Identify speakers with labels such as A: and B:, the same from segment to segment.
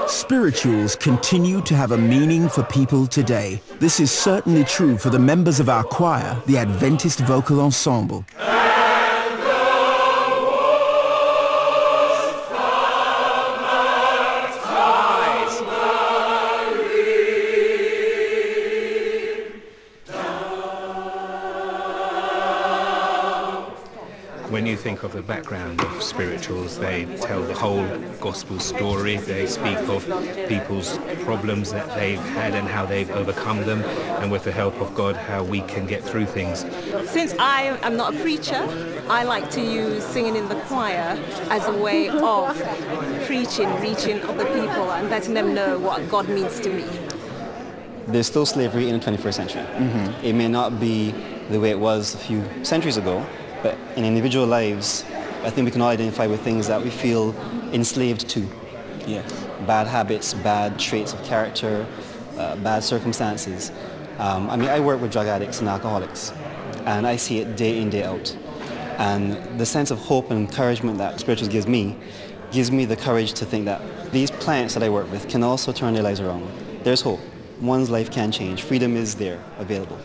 A: Spirituals continue to have a meaning for people today. This is certainly true for the members of our choir, the Adventist Vocal Ensemble.
B: When you think of the background of spirituals, they tell the whole gospel story. They speak of people's problems that they've had and how they've overcome them, and with the help of God, how we can get through things.
C: Since I am not a preacher, I like to use singing in the choir as a way of preaching, reaching other people and letting them know what God means to me.
D: There's still slavery in the 21st century. It may not be the way it was a few centuries ago, but in individual lives, I think we can all identify with things that we feel enslaved to.
A: Yes.
D: Bad habits, bad traits of character, bad circumstances. I work with drug addicts and alcoholics, and I see it day in, day out. And the sense of hope and encouragement that spirituals gives me the courage to think that these clients that I work with can also turn their lives around. There's hope. One's life can change. Freedom is there, available.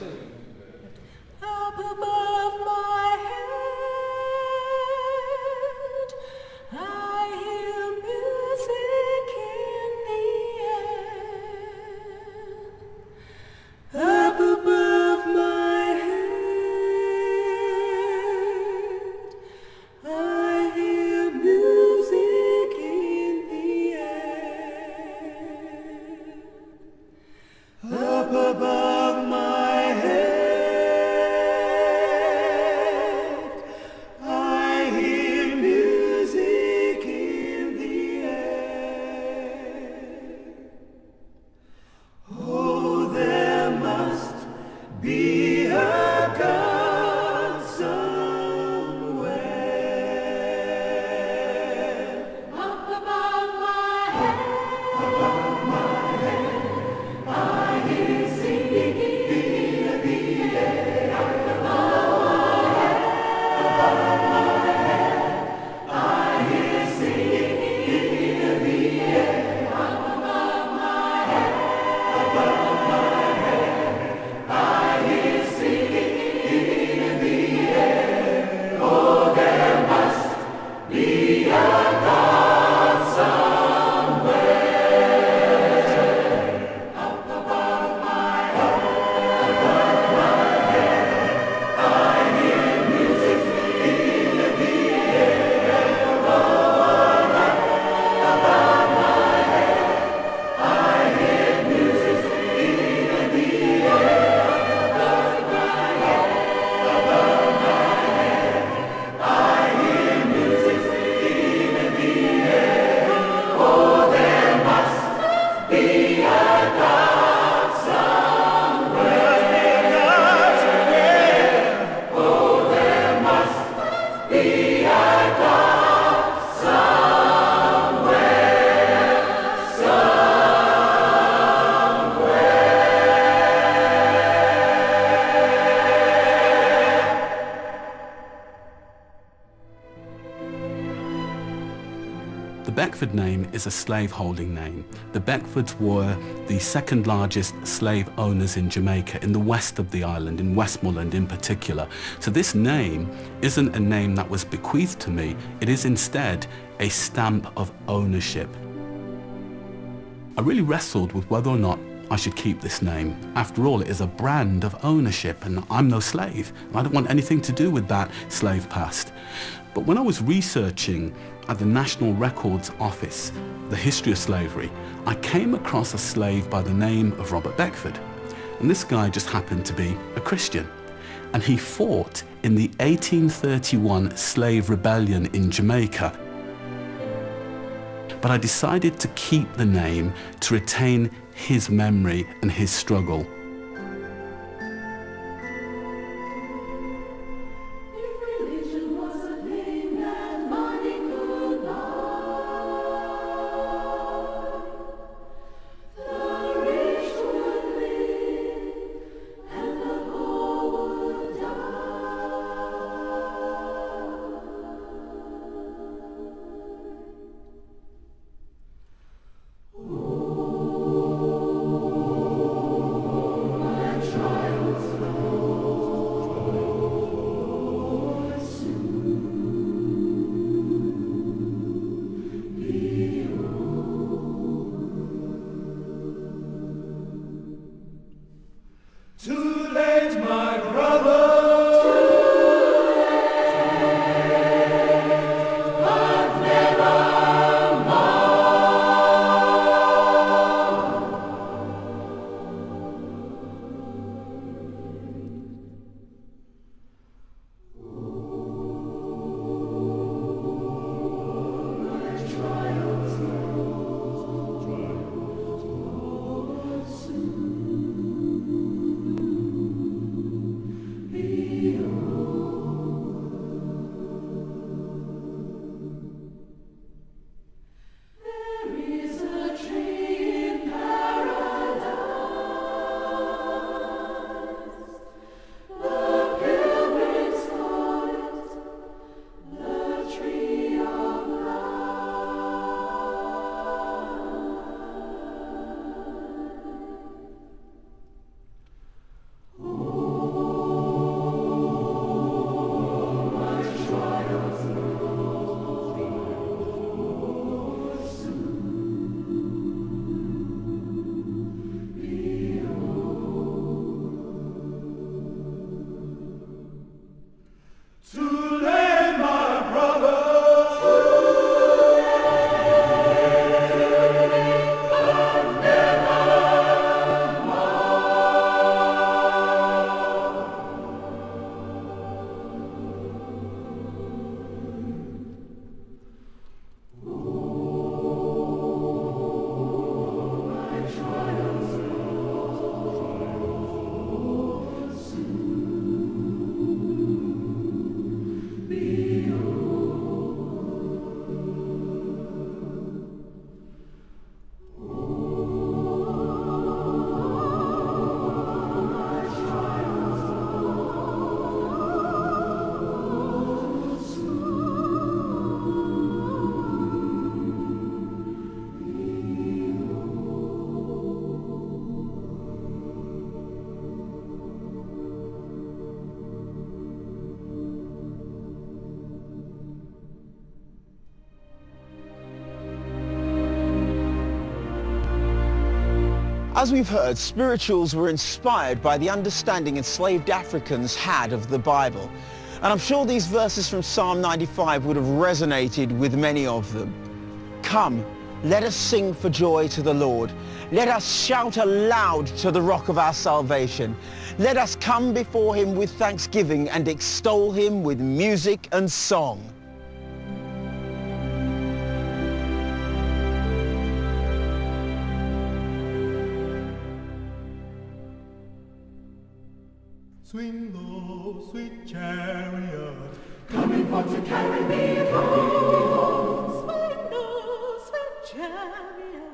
E: The Beckford name is a slave-holding name. The Beckfords were the second largest slave owners in Jamaica, in the west of the island, in Westmoreland in particular. So this name isn't a name that was bequeathed to me, it is instead a stamp of ownership. I really wrestled with whether or not I should keep this name. After all, it is a brand of ownership, and I'm no slave. I don't want anything to do with that slave past. But when I was researching at the National Records Office the history of slavery, I came across a slave by the name of Robert Beckford. And this guy just happened to be a Christian. And he fought in the 1831 slave rebellion in Jamaica. But I decided to keep the name to retain his memory and his struggle.
A: As we've heard, spirituals were inspired by the understanding enslaved Africans had of the Bible. And I'm sure these verses from Psalm 95 would have resonated with many of them. Come, let us sing for joy to the Lord. Let us shout aloud to the rock of our salvation. Let us come before him with thanksgiving and extol him with music and song.
F: Swing low, sweet chariot, coming for to carry me home. Swing low, sweet chariot,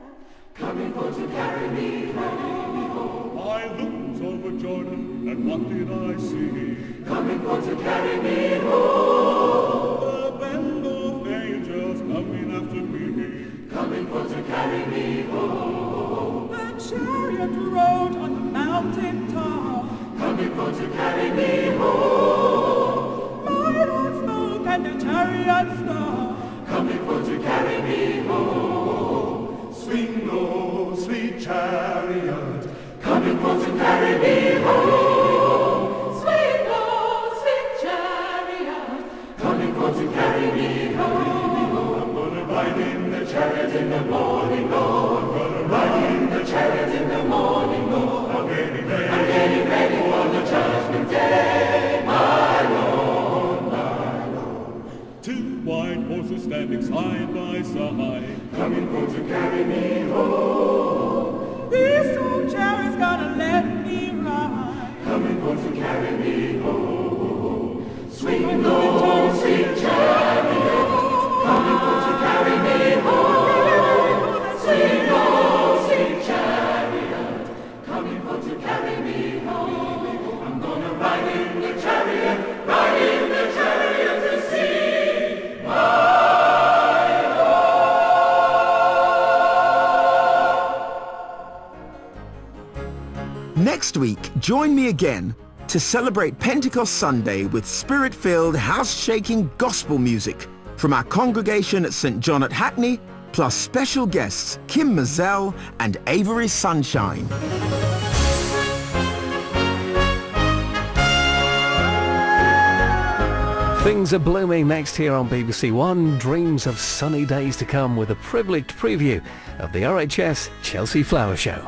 F: coming for to carry me home. I looked over Jordan, and what did I see? Coming for to carry me home. The band of angels coming after me, coming for to carry me home. The chariot rode on the mountain top, coming for to carry me home. My Lord spoke and the chariot stopped, coming for to carry me home. Swing low, sweet chariot, coming for to carry me home. Swing low, sweet chariot, coming for to carry me home. I'm gonna ride in the chariot in the morning, Lord. I'm gonna ride in the chariot in the morning, Lord. I'm getting ready for the judgment day, my Lord, my Lord. Two white horses standing side by side, coming for to carry me home. This old chariot's gonna let me ride, coming for to carry me home. Swing low, sweet chariot, coming for to carry me home. Swing low, sweet chariot, coming for to carry me home. I'm gonna ride in the chariot to see my Lord.
A: Next week, join me again to celebrate Pentecost Sunday with spirit-filled, house-shaking gospel music from our congregation at St. John at Hackney, plus special guests Kim Mazzell and Avery Sunshine.
G: Things are blooming next here on BBC One. Dreams of sunny days to come with a privileged preview of the RHS Chelsea Flower Show.